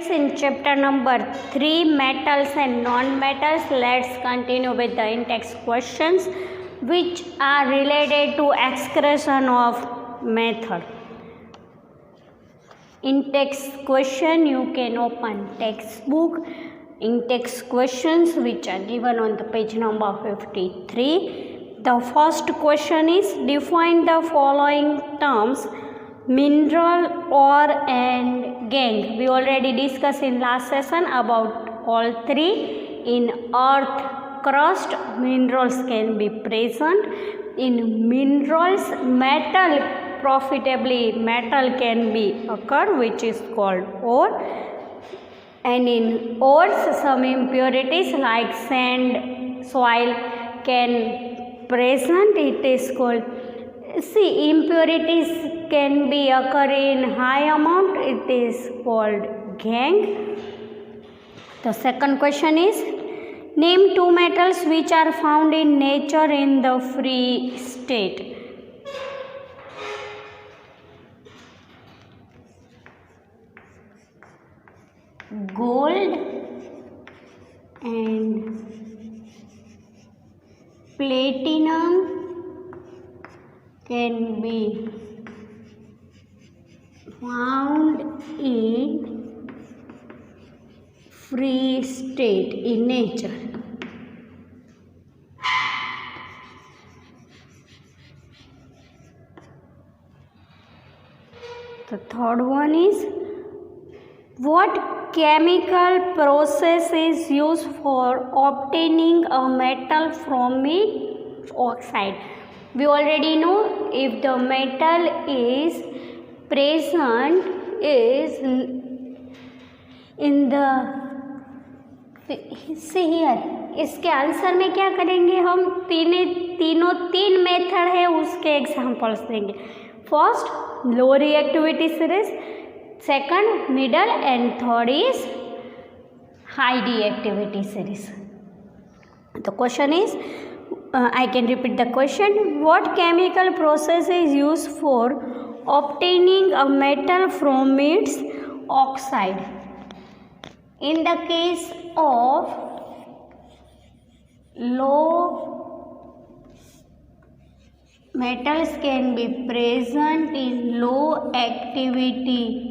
In chapter number 3, metals and non-metals, let's continue with the in-text questions which are related to expression of method. In-text question, you can open textbook. In-text questions which are given on the page number 53. The first question is, define the following terms: mineral, ore and gangue. We already discussed in last session about all three. In earth crust, minerals can be present. In minerals, metal, profitably metal can be occur, which is called ore. And in ores, some impurities like sand, soil can present. It is called, see, impurities can be occur in high amount. It is called gangue. The second question is, name two metals which are found in nature in the free state. Gold and platinum can be found in free state in nature. The third one is, what chemical process is used for obtaining a metal from its oxide? We already know, if the metal is present is in the, see here, इसके answer में क्या करेंगे हम? तीन method है, उसके examples देंगे. First, low reactivity series. Second, middle, and third is high reactivity series. The question is, I can repeat the question. What chemical process is used for obtaining a metal from its oxide? In the case of low, metals can be present in low activity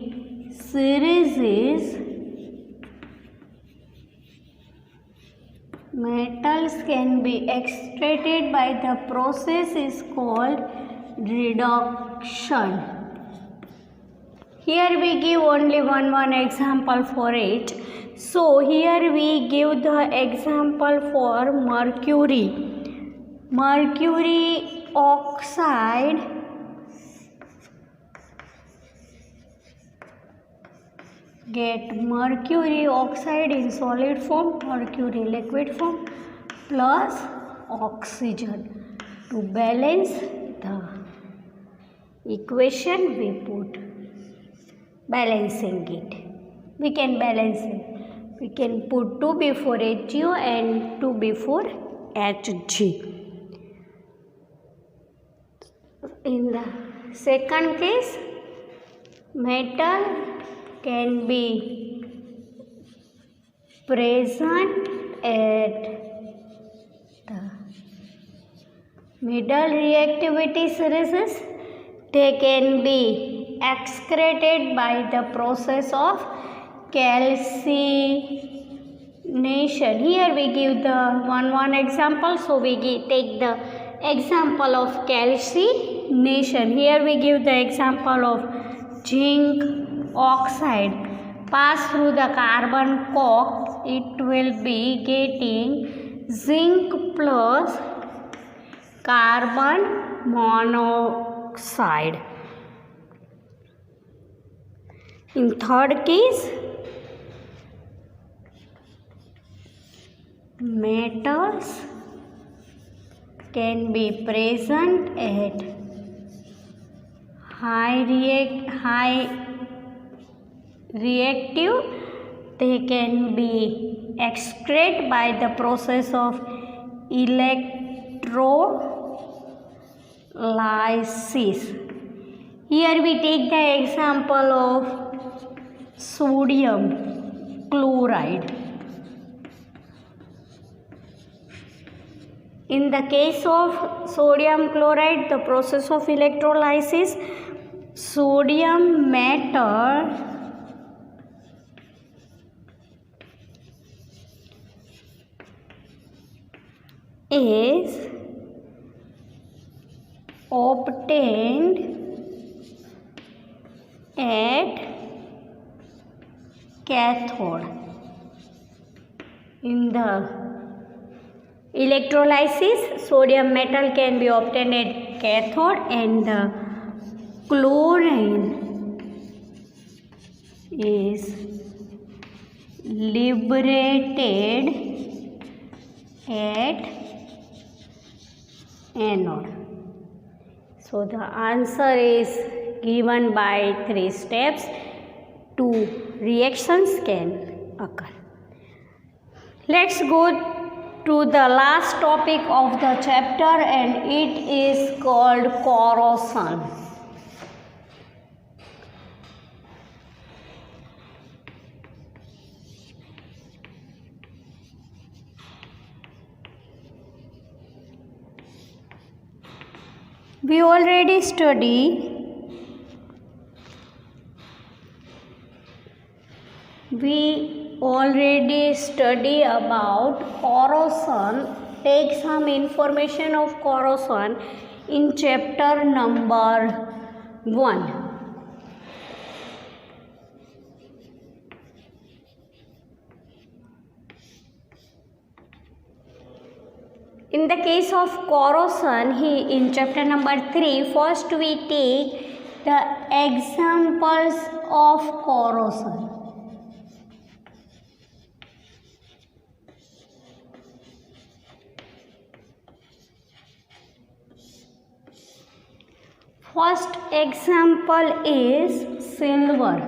series is, metals can be extracted by the process is called reduction. Here we give only one example for it. So here we give the example for mercury. Mercury oxide get mercury oxide in solid form, mercury liquid form, plus oxygen. To balance the equation, we put balancing it. We can balance it. We can put 2 before HgO and 2 before Hg. In the second case, metal can be present at the middle reactivity series. They can be excreted by the process of calcination. Here we give the one example. So we take the example of calcination. Here we give the example of zinc oxide. Pass through the carbon coke, it will be getting zinc plus carbon monoxide. In third case, metals can be present at high reactive. They can be extracted by the process of electrolysis. Here we take the example of sodium. chloride. In the case of sodium chloride, the process of electrolysis, sodium metal is obtained at cathode. In the electrolysis, sodium metal can be obtained at cathode and the chlorine is liberated at anode. So the answer is given by 3 steps. 2 reactions can occur. Let's go to the last topic of the chapter, and it is called corrosion. We already study about corrosion. Take some information of corrosion in chapter number 1. In the case of corrosion, in chapter number 3, first we take the examples of corrosion. First example is silver.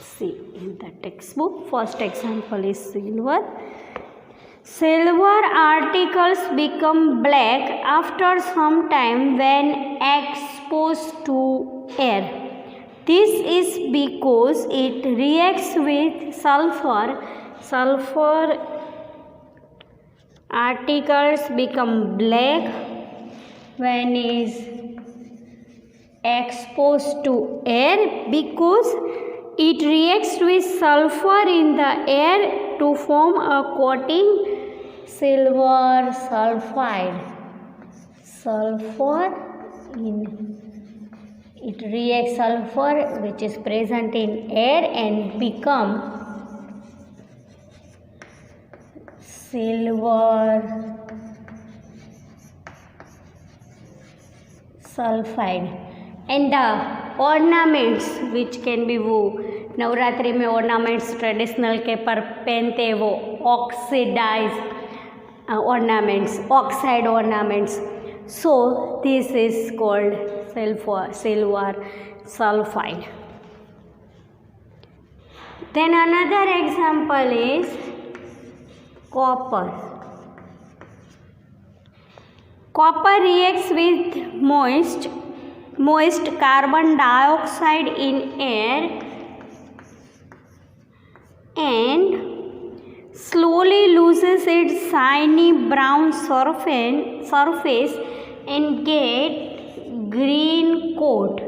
See in the textbook, first example is silver. Silver articles become black after some time when exposed to air. This is because it reacts with sulfur. Sulfur articles become black when is exposed to air because it reacts with sulfur in the air to form a coating, silver sulfide. It reacts sulfur which is present in air and become silver sulfide. And the ornaments which can be वो नवरात्रि में ornaments traditional के पर पहनते वो oxidized ornaments, oxide ornaments. So this is called silver sulfide. Then another example is copper. Copper reacts with moist carbon dioxide in air and slowly loses its shiny brown surface and get green coat.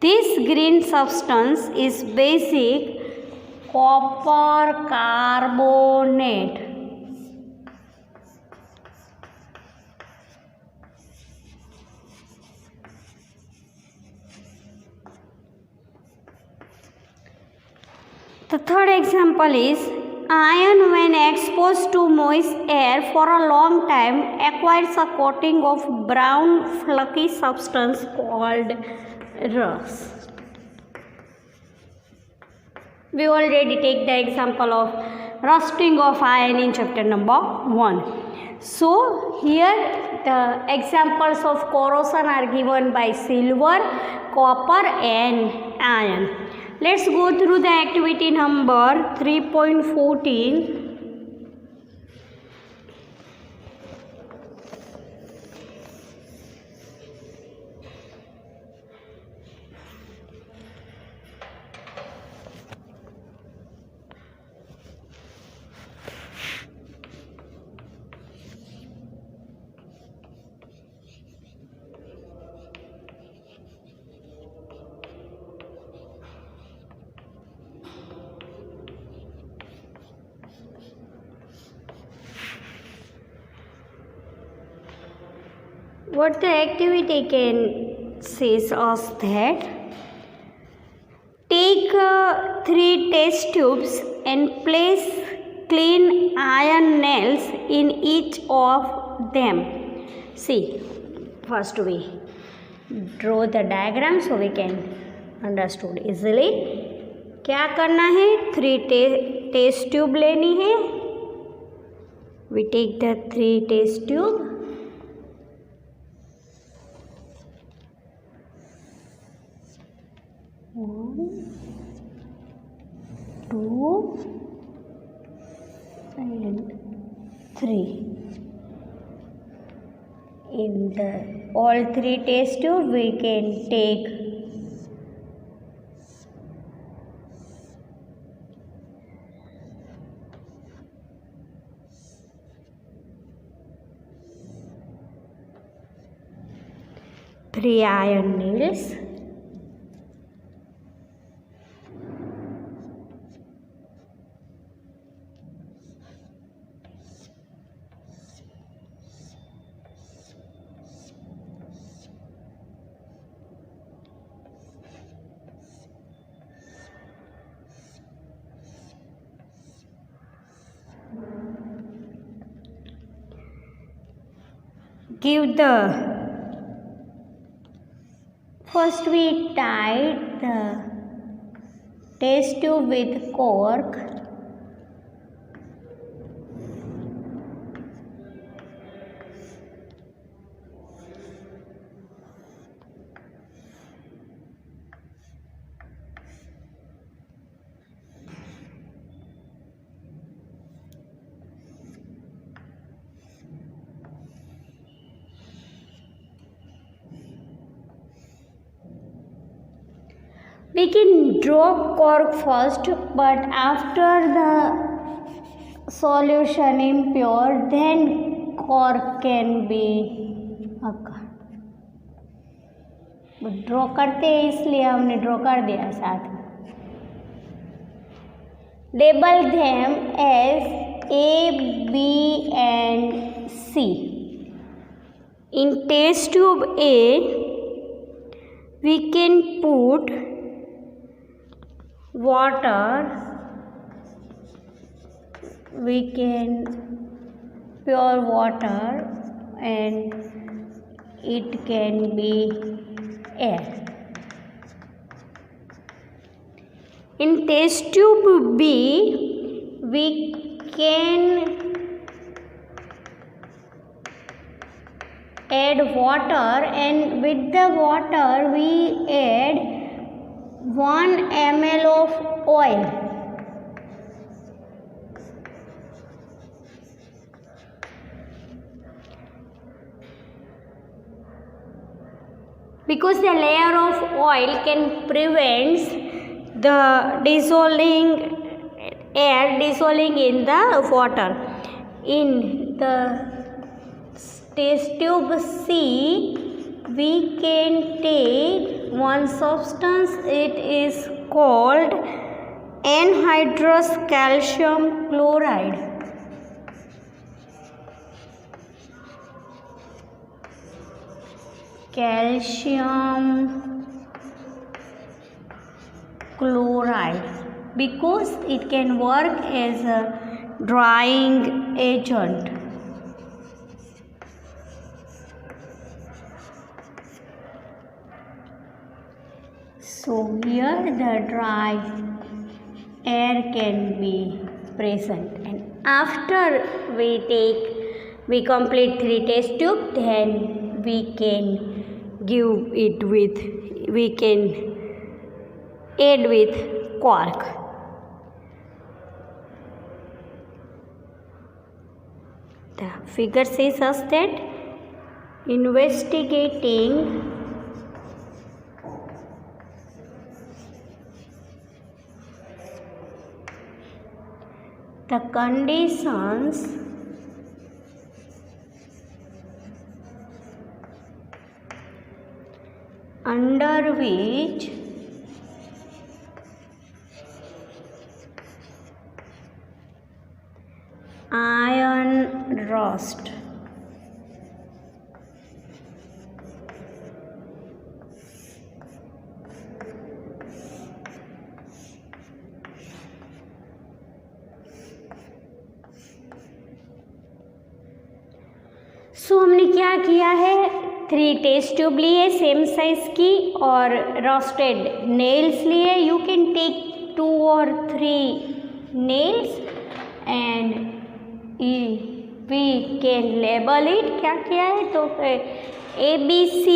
This green substance is basic copper carbonate. The third example is iron when exposed to moist air for a long time acquires a coating of brown flaky substance called rust. We already take the example of rusting of iron in chapter number 1. So here the examples of corrosion are given by silver, copper and iron. Let's go through the activity number 3.14. What the activity can says us that take 3 test tubes and place clean iron nails in each of them. See, first we draw the diagram so we can understood easily. क्या करना है? 3 test tube लेनी है. We take the 3 test tube. One, 2, and 3. In the all 3 test tube we can take three iron nails. Give the first we tied the test tube with cork. We can draw cork first, but after the solution impure, then cork can be occur. Draw करते हैं इसलिए हमने draw कर दिया साथ में. Label them as A, B and C. In test tube A, we can put water, we can pure water, and it can be air. In test tube B, we can add water, and with the water we add 1 ml of oil. Because the layer of oil can prevent the air dissolving in the water. In the test tube C, we can take one substance, it is called anhydrous calcium chloride. Calcium chloride, because it can work as a drying agent. So here the dry air can be present, and after we complete 3 test tube, then we can add with cork. The figure says us that investigating the conditions under which iron rust सो हमने क्या किया है, 3 test tube लिए same size की और rusted nails लिए. You can take 2 or 3 nails and we can label it. क्या किया है तो ABC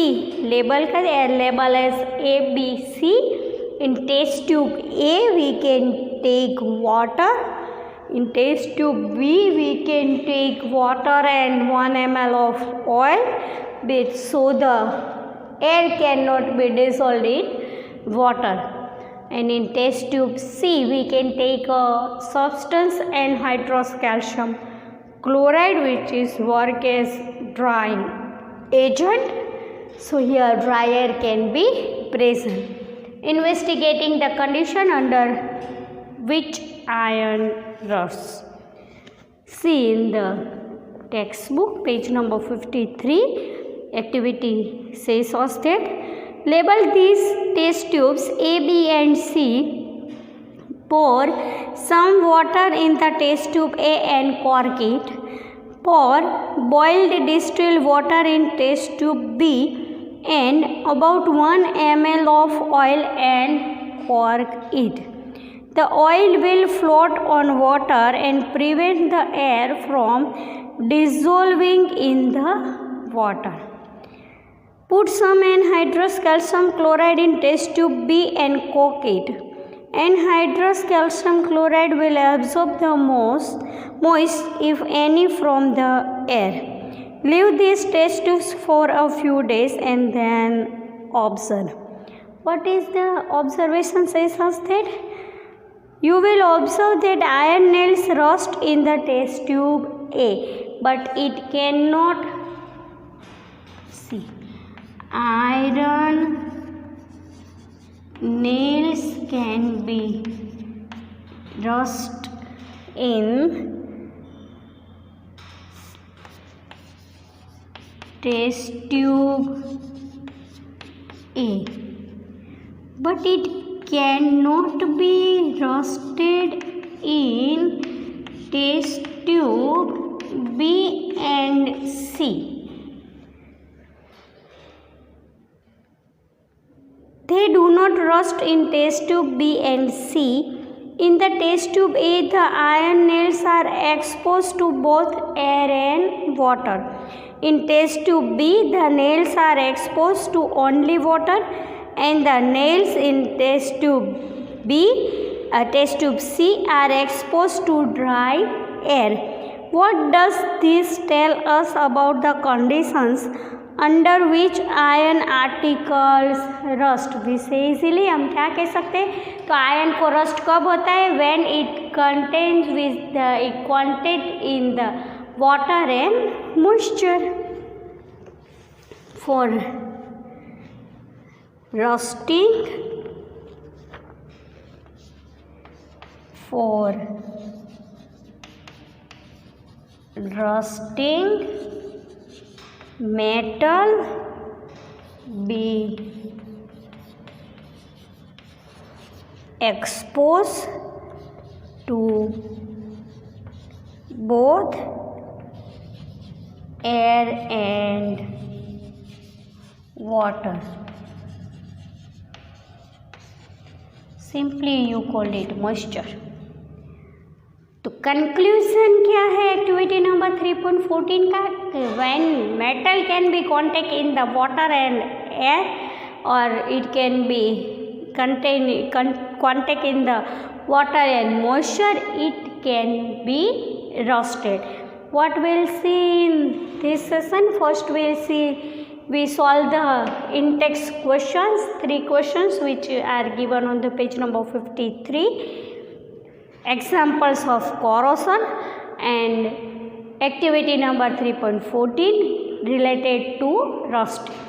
लेबल कर, label as ABC. In test tube A we can take water. In test tube B we can take water and 1 ml of oil, so the air cannot be dissolved in water. And in test tube C we can take a substance anhydrous calcium chloride, which is work as drying agent. So here dry air can be present. Investigating the condition under which iron rusts. See in the textbook page number 53, activity says as that label these test tubes A, B and C. Pour some water in the test tube A and cork it. Pour boiled distilled water in test tube B and about 1 ml of oil and cork it. The oil will float on water and prevent the air from dissolving in the water. Put some anhydrous calcium chloride in test tube B and cork it. Anhydrous calcium chloride will absorb the moist, if any, from the air. Leave these test tubes for a few days and then observe. What is the observation says as that? You will observe that iron nails rust in the test tube A, but it cannot see. Iron nails can be rust in test tube A, but it cannot be rusted in test tube B and C. They do not rust in test tube B and C. In the test tube A, the iron nails are exposed to both air and water. In test tube B, the nails are exposed to only water, and the nails in test tube C are exposed to dry air. What does this tell us about the conditions under which iron articles rust? Vice easily हम क्या कह सकते हैं, तो iron को rust कब होता है, when it contains with the content in the water and moisture. For rusting, metal be exposed to both air and water. Simply you call it moisture. तो कंक्लूजन क्या है एक्टिविटी नंबर 3.14 का, when metal can be contact in the water and air और it can be contact in the water and moisture, it can be rusted. What we'll see in this session, first we solve the in-text questions, 3 questions which are given on the page number 53, examples of corrosion, and activity number 3.14 related to rusting.